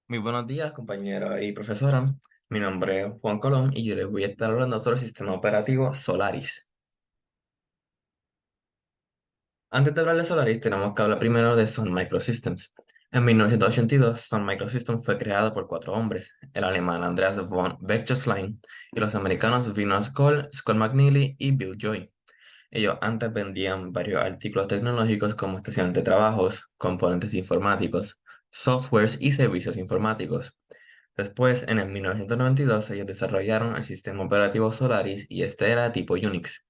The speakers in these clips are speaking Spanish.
Muy buenos días, compañera y profesora. Mi nombre es Juan Colón y yo les voy a estar hablando sobre el sistema operativo Solaris. Antes de hablar de Solaris, tenemos que hablar primero de Sun Microsystems. En 1982, Sun Microsystems fue creado por cuatro hombres, el alemán Andreas von Wetzstein y los americanos Vince Cole, Scott McNealy y Bill Joy. Ellos antes vendían varios artículos tecnológicos como estaciones de trabajos, componentes informáticos, softwares y servicios informáticos. Después, en el 1992, ellos desarrollaron el sistema operativo Solaris y este era tipo Unix.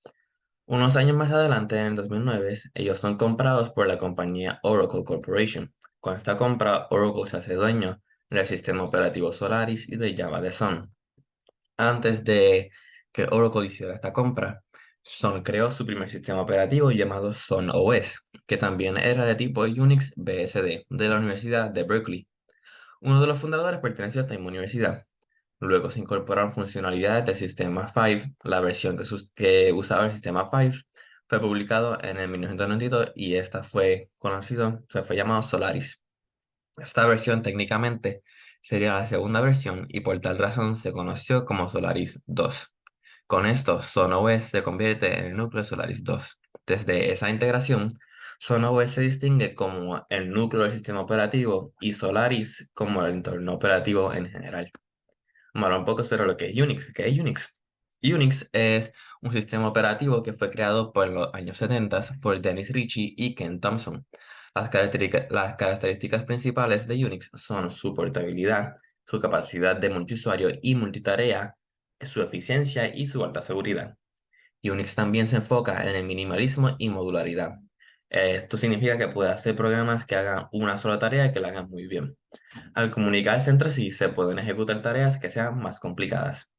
Unos años más adelante, en el 2009, ellos son comprados por la compañía Oracle Corporation. Con esta compra, Oracle se hace dueño del sistema operativo Solaris y de Java de Sun. Antes de que Oracle hiciera esta compra, Sun creó su primer sistema operativo llamado Sun OS, que también era de tipo Unix BSD de la Universidad de Berkeley. Uno de los fundadores perteneció a esta misma universidad. Luego se incorporaron funcionalidades del sistema 5. La versión que usaba el sistema 5 fue publicado en el 1992 y esta fue conocido, se fue llamado Solaris. Esta versión técnicamente sería la segunda versión y por tal razón se conoció como Solaris 2. Con esto, SonOS se convierte en el núcleo de Solaris 2. Desde esa integración, SonOS se distingue como el núcleo del sistema operativo y Solaris como el entorno operativo en general. Vamos a hablar un poco sobre lo que es Unix. ¿Qué es Unix? Unix es un sistema operativo que fue creado por los años 70 por Dennis Ritchie y Ken Thompson. Las características principales de Unix son su portabilidad, su capacidad de multiusuario y multitarea, su eficiencia y su alta seguridad. Unix también se enfoca en el minimalismo y modularidad. Esto significa que puede hacer programas que hagan una sola tarea y que la hagan muy bien. Al comunicarse entre sí, se pueden ejecutar tareas que sean más complicadas.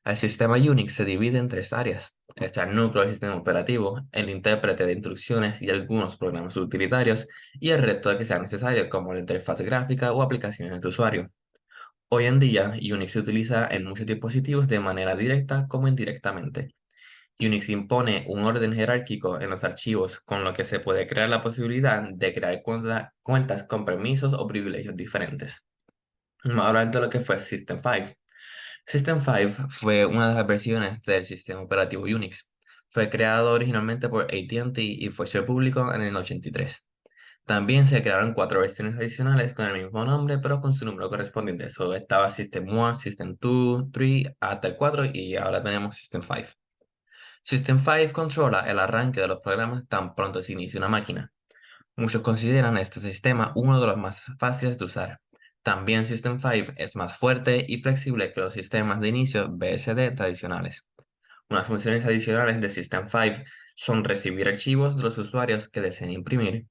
El sistema Unix se divide en tres áreas. Está el núcleo del sistema operativo, el intérprete de instrucciones y algunos programas utilitarios, y el resto de que sea necesario, como la interfaz gráfica o aplicaciones de usuario. Hoy en día, Unix se utiliza en muchos dispositivos de manera directa como indirectamente. Unix impone un orden jerárquico en los archivos, con lo que se puede crear la posibilidad de crear cuentas con permisos o privilegios diferentes. Vamos a hablar de lo que fue System 5. System 5 fue una de las versiones del sistema operativo Unix. Fue creado originalmente por AT&T y fue hecho público en el 83. También se crearon cuatro versiones adicionales con el mismo nombre, pero con su número correspondiente. Eso estaba System 1, System 2, 3, hasta el 4 y ahora tenemos System 5. System 5 controla el arranque de los programas tan pronto se inicia una máquina. Muchos consideran este sistema uno de los más fáciles de usar. También System 5 es más fuerte y flexible que los sistemas de inicio BSD tradicionales. Unas funciones adicionales de System 5 son recibir archivos de los usuarios que deseen imprimir.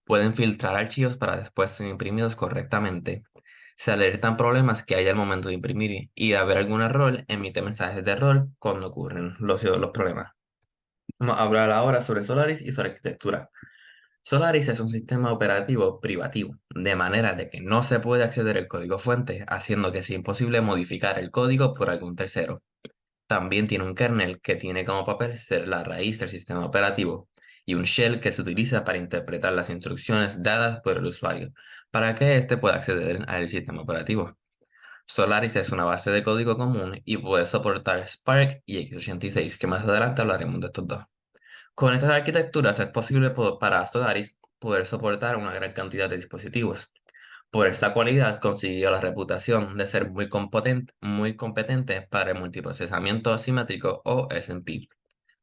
Pueden filtrar archivos para después ser imprimidos correctamente. Se alertan problemas que hay al momento de imprimir y de haber algún error, emite mensajes de error cuando ocurren los problemas. Vamos a hablar ahora sobre Solaris y su arquitectura. Solaris es un sistema operativo privativo, de manera de que no se puede acceder al código fuente, haciendo que sea imposible modificar el código por algún tercero. También tiene un kernel que tiene como papel ser la raíz del sistema operativo y un shell que se utiliza para interpretar las instrucciones dadas por el usuario, para que éste pueda acceder al sistema operativo. Solaris es una base de código común y puede soportar Spark y x86, que más adelante hablaremos de estos dos. Con estas arquitecturas es posible para Solaris poder soportar una gran cantidad de dispositivos. Por esta cualidad consiguió la reputación de ser muy competente para el multiprocesamiento asimétrico o SMP.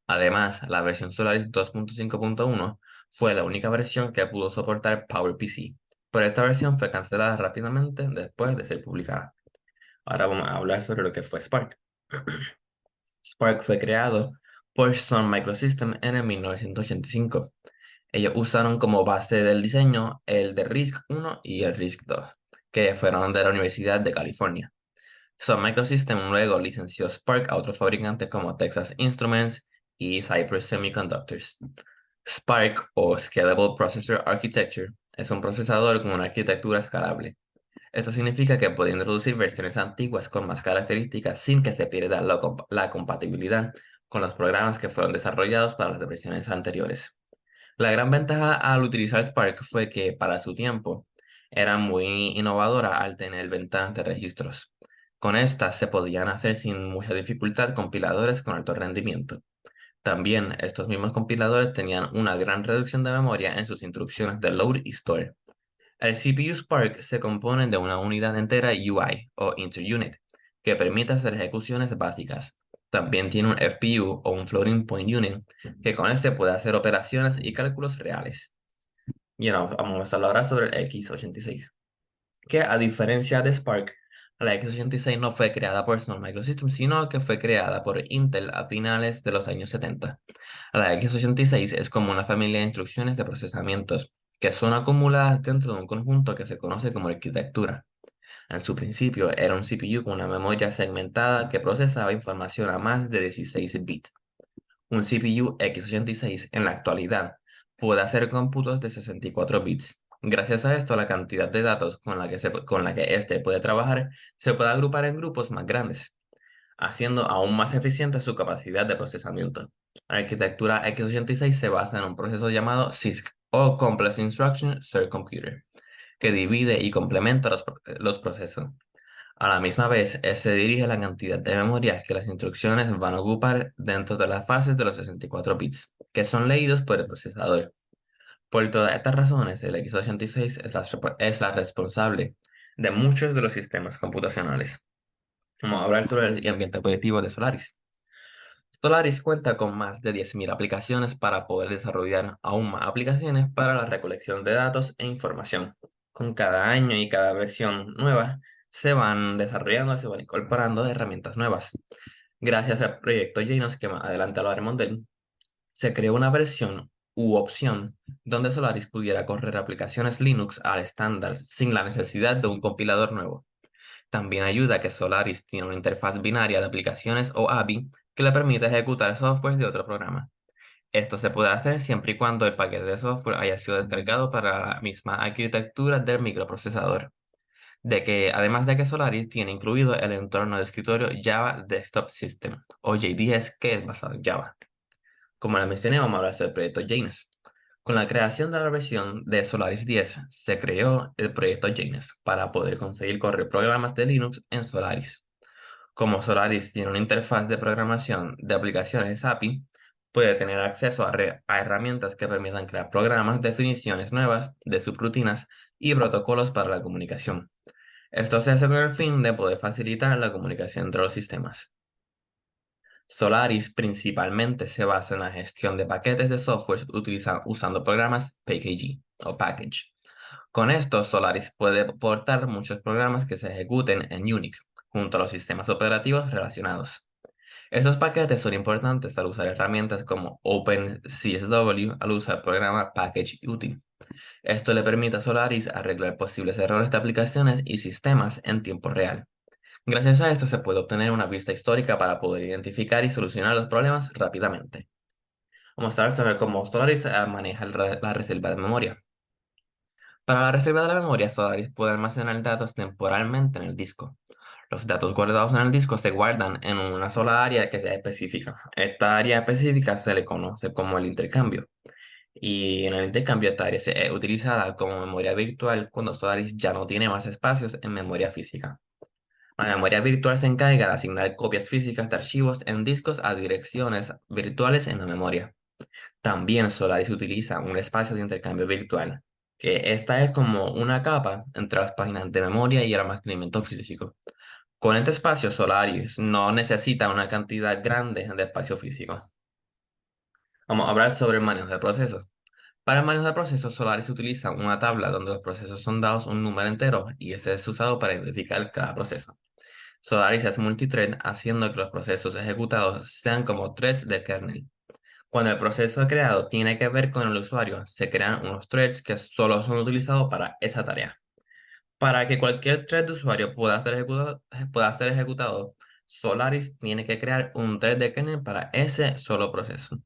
Además, la versión Solaris 2.5.1 fue la única versión que pudo soportar PowerPC, pero esta versión fue cancelada rápidamente después de ser publicada. Ahora vamos a hablar sobre lo que fue Spark. Spark fue creado por Sun Microsystems en el 1985. Ellos usaron como base del diseño el de RISC-1 y el RISC-2, que fueron de la Universidad de California. Sun Microsystems luego licenció Spark a otros fabricantes como Texas Instruments y Cypress Semiconductors. Spark o Scalable Processor Architecture es un procesador con una arquitectura escalable. Esto significa que puede introducir versiones antiguas con más características sin que se pierda la compatibilidad con los programas que fueron desarrollados para las versiones anteriores. La gran ventaja al utilizar Spark fue que, para su tiempo, Era muy innovadora al tener ventanas de registros. Con estas se podían hacer sin mucha dificultad compiladores con alto rendimiento. También estos mismos compiladores tenían una gran reducción de memoria en sus instrucciones de load y store. El CPU Spark se compone de una unidad entera UI o interunit que permite hacer ejecuciones básicas. También tiene un FPU o un Floating Point Unit que con este puede hacer operaciones y cálculos reales. Y ahora vamos a hablar ahora sobre el x86, que a diferencia de Spark, la x86 no fue creada por Sun Microsystems, sino que fue creada por Intel a finales de los años 70. La x86 es como una familia de instrucciones de procesamientos que son acumuladas dentro de un conjunto que se conoce como arquitectura. En su principio era un CPU con una memoria segmentada que procesaba información a más de 16 bits. Un CPU x86 en la actualidad puede hacer cómputos de 64 bits. Gracias a esto, la cantidad de datos con la que éste puede trabajar se puede agrupar en grupos más grandes, haciendo aún más eficiente su capacidad de procesamiento. La arquitectura x86 se basa en un proceso llamado CISC o Complex Instruction Set Computer, que divide y complementa los procesos. A la misma vez, se dirige la cantidad de memoria que las instrucciones van a ocupar dentro de las fases de los 64 bits, que son leídos por el procesador. Por todas estas razones, el x86 es la responsable de muchos de los sistemas computacionales. Vamos a hablar sobre el ambiente operativo de Solaris. Solaris cuenta con más de 10.000 aplicaciones para poder desarrollar aún más aplicaciones para la recolección de datos e información. Con cada año y cada versión nueva, se van desarrollando y se van incorporando herramientas nuevas. Gracias al proyecto Janus, que más adelante hablaremos de él, se creó una versión u opción donde Solaris pudiera correr aplicaciones Linux al estándar sin la necesidad de un compilador nuevo. También ayuda a que Solaris tiene una interfaz binaria de aplicaciones o API que le permite ejecutar software de otro programa. Esto se puede hacer siempre y cuando el paquete de software haya sido descargado para la misma arquitectura del microprocesador. Además de que Solaris tiene incluido el entorno de escritorio Java Desktop System, o JDS, que es basado en Java. Como les mencioné, vamos a hablar sobre el proyecto Janus. Con la creación de la versión de Solaris 10, se creó el proyecto Janus para poder conseguir correr programas de Linux en Solaris. Como Solaris tiene una interfaz de programación de aplicaciones API, puede tener acceso a herramientas que permitan crear programas, definiciones nuevas de subrutinas y protocolos para la comunicación. Esto se hace con el fin de poder facilitar la comunicación entre los sistemas. Solaris principalmente se basa en la gestión de paquetes de software usando programas package. Con esto, Solaris puede portar muchos programas que se ejecuten en Unix, junto a los sistemas operativos relacionados. Estos paquetes son importantes al usar herramientas como OpenCSW al usar el programa Package Util. Esto le permite a Solaris arreglar posibles errores de aplicaciones y sistemas en tiempo real. Gracias a esto se puede obtener una vista histórica para poder identificar y solucionar los problemas rápidamente. Vamos a ver sobre cómo Solaris maneja la reserva de memoria. Para la reserva de la memoria, Solaris puede almacenar datos temporalmente en el disco. Los datos guardados en el disco se guardan en una sola área que sea específica. Esta área específica se le conoce como el intercambio. Y en el intercambio esta área es utilizada como memoria virtual cuando Solaris ya no tiene más espacios en memoria física. La memoria virtual se encarga de asignar copias físicas de archivos en discos a direcciones virtuales en la memoria. También Solaris utiliza un espacio de intercambio virtual, que esta es como una capa entre las páginas de memoria y el almacenamiento físico. Con este espacio, Solaris no necesita una cantidad grande de espacio físico. Vamos a hablar sobre el manejo de procesos. Para el manejo de procesos, Solaris utiliza una tabla donde los procesos son dados un número entero y este es usado para identificar cada proceso. Solaris es multithread, haciendo que los procesos ejecutados sean como threads de kernel. Cuando el proceso creado tiene que ver con el usuario, se crean unos threads que solo son utilizados para esa tarea. Para que cualquier thread de usuario pueda ser ejecutado, Solaris tiene que crear un thread de kernel para ese solo proceso.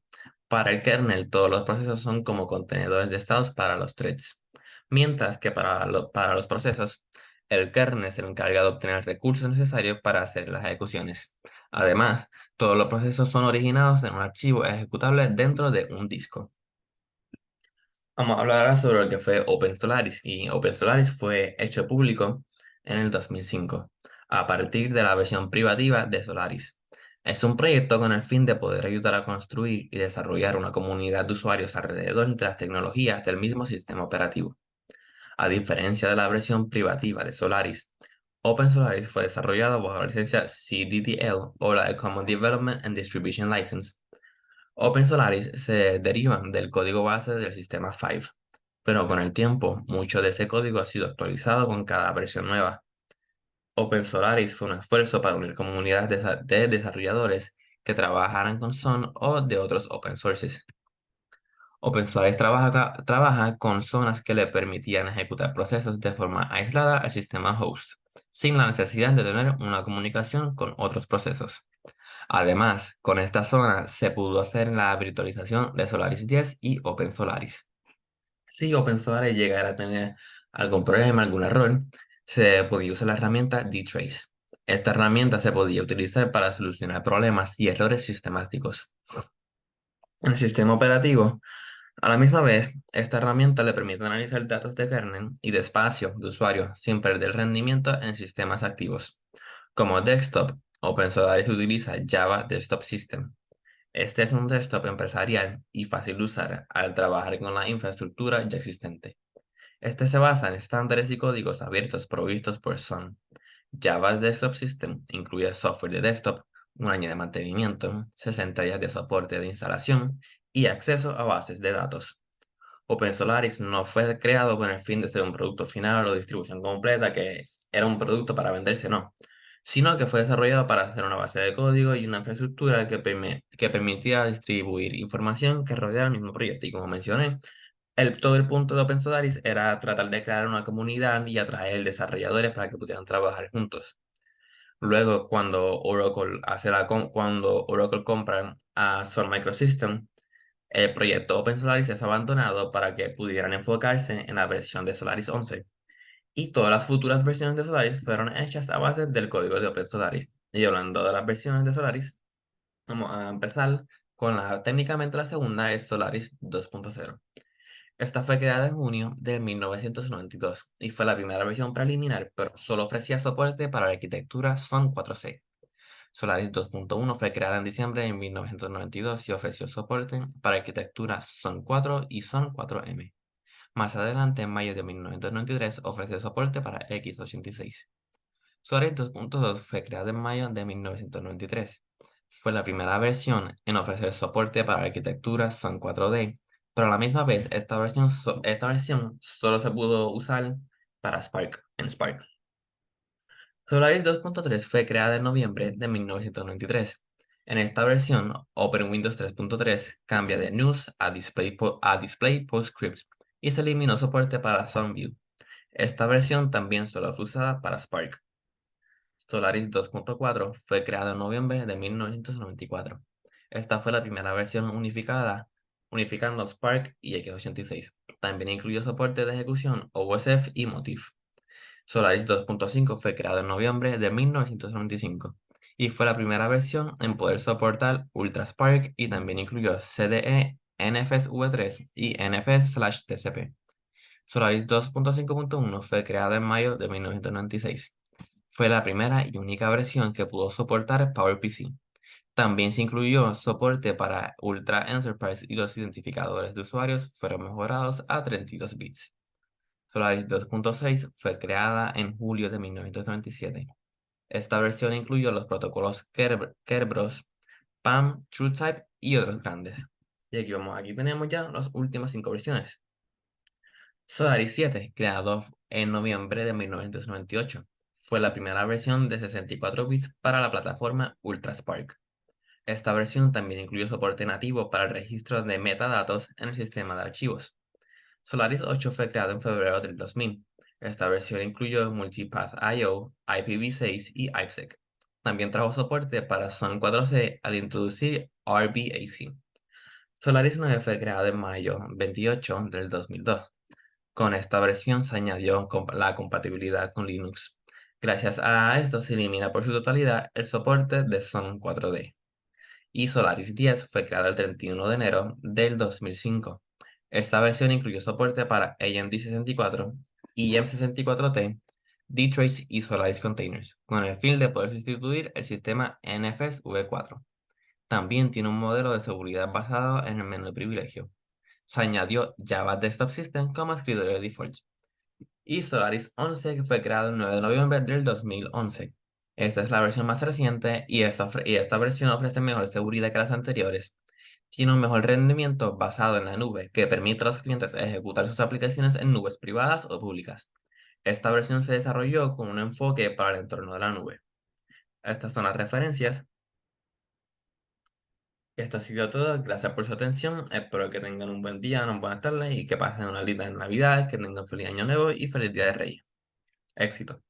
Para el kernel, todos los procesos son como contenedores de estados para los threads, mientras que para los procesos, el kernel es el encargado de obtener recursos necesarios para hacer las ejecuciones. Además, todos los procesos son originados en un archivo ejecutable dentro de un disco. Vamos a hablar ahora sobre lo que fue OpenSolaris. Y OpenSolaris fue hecho público en el 2005, a partir de la versión privativa de Solaris. Es un proyecto con el fin de poder ayudar a construir y desarrollar una comunidad de usuarios alrededor de las tecnologías del mismo sistema operativo. A diferencia de la versión privativa de Solaris, OpenSolaris fue desarrollado bajo la licencia CDDL o la Common Development and Distribution License. OpenSolaris se derivan del código base del sistema Five, pero con el tiempo, mucho de ese código ha sido actualizado con cada versión nueva. OpenSolaris fue un esfuerzo para unir comunidades de desarrolladores que trabajaran con Sun o de otros open sources. OpenSolaris trabaja con zonas que le permitían ejecutar procesos de forma aislada al sistema host, sin la necesidad de tener una comunicación con otros procesos. Además, con esta zona se pudo hacer la virtualización de Solaris 10 y OpenSolaris. Si OpenSolaris llegara a tener algún problema, algún error, se podía usar la herramienta dtrace. Esta herramienta se podía utilizar para solucionar problemas y errores sistemáticos. En el sistema operativo, a la misma vez, esta herramienta le permite analizar datos de kernel y de espacio de usuario sin perder rendimiento en sistemas activos. Como desktop, OpenSolaris utiliza Java Desktop System. Este es un desktop empresarial y fácil de usar al trabajar con la infraestructura ya existente. Este se basa en estándares y códigos abiertos provistos por Sun. Java Desktop System incluye software de desktop, un año de mantenimiento, 60 días de soporte de instalación y acceso a bases de datos. OpenSolaris no fue creado con el fin de ser un producto final o distribución completa, que era un producto para venderse, no, sino que fue desarrollado para hacer una base de código y una infraestructura que permitía distribuir información que rodeara el mismo proyecto. Y como mencioné, todo el punto de OpenSolaris era tratar de crear una comunidad y atraer desarrolladores para que pudieran trabajar juntos. Luego, cuando Oracle compra a Sun Microsystems, el proyecto OpenSolaris es abandonado para que pudieran enfocarse en la versión de Solaris 11. Y todas las futuras versiones de Solaris fueron hechas a base del código de OpenSolaris. Y hablando de las versiones de Solaris, vamos a empezar con técnicamente la segunda es Solaris 2.0. Esta fue creada en junio de 1992 y fue la primera versión preliminar, pero solo ofrecía soporte para la arquitectura Sun 4C. Solaris 2.1 fue creada en diciembre de 1992 y ofreció soporte para arquitectura Sun 4 y Sun 4M. Más adelante, en mayo de 1993, ofreció soporte para x86. Solaris 2.2 fue creada en mayo de 1993. Fue la primera versión en ofrecer soporte para arquitectura Sun 4D, pero a la misma vez esta versión solo se pudo usar para Spark en Spark. Solaris 2.3 fue creada en noviembre de 1993. En esta versión, OpenWindows 3.3 cambia de News a Display PostScript y se eliminó soporte para SunView. Esta versión también solo fue usada para Spark. Solaris 2.4 fue creada en noviembre de 1994. Esta fue la primera versión unificando Spark y x86. También incluyó soporte de ejecución OSF y Motif. Solaris 2.5 fue creado en noviembre de 1995 y fue la primera versión en poder soportar UltraSpark y también incluyó CDE, NFS v3 y NFS/TCP. Solaris 2.5.1 fue creado en mayo de 1996. Fue la primera y única versión que pudo soportar PowerPC. También se incluyó soporte para Ultra Enterprise y los identificadores de usuarios fueron mejorados a 32 bits. Solaris 2.6 fue creada en julio de 1997. Esta versión incluyó los protocolos Kerberos, PAM, TrueType y otros grandes. Y aquí tenemos ya las últimas 5 versiones. Solaris 7, creado en noviembre de 1998, fue la primera versión de 64 bits para la plataforma UltraSpark. Esta versión también incluyó soporte nativo para el registro de metadatos en el sistema de archivos. Solaris 8 fue creado en febrero del 2000. Esta versión incluyó Multipath I/O, IPv6 y IPsec. También trajo soporte para Sun 4C al introducir RBAC. Solaris 9 fue creado en mayo 28 del 2002. Con esta versión se añadió la compatibilidad con Linux. Gracias a esto se elimina por su totalidad el soporte de Sun 4D. Y Solaris 10 fue creado el 31 de enero del 2005. Esta versión incluyó soporte para AMD 64, IM64T, D-Trace y Solaris Containers, con el fin de poder sustituir el sistema NFS V4. También tiene un modelo de seguridad basado en el menú de privilegio. Se añadió Java Desktop System como escritorio de default. Y Solaris 11, que fue creado el 9 de noviembre del 2011. Esta es la versión más reciente y esta versión ofrece mejor seguridad que las anteriores. Tiene un mejor rendimiento basado en la nube, que permite a los clientes ejecutar sus aplicaciones en nubes privadas o públicas. Esta versión se desarrolló con un enfoque para el entorno de la nube. Estas son las referencias. Esto ha sido todo. Gracias por su atención. Espero que tengan un buen día, una buena tarde y que pasen una linda Navidad, que tengan feliz año nuevo y feliz Día de Reyes. Éxito.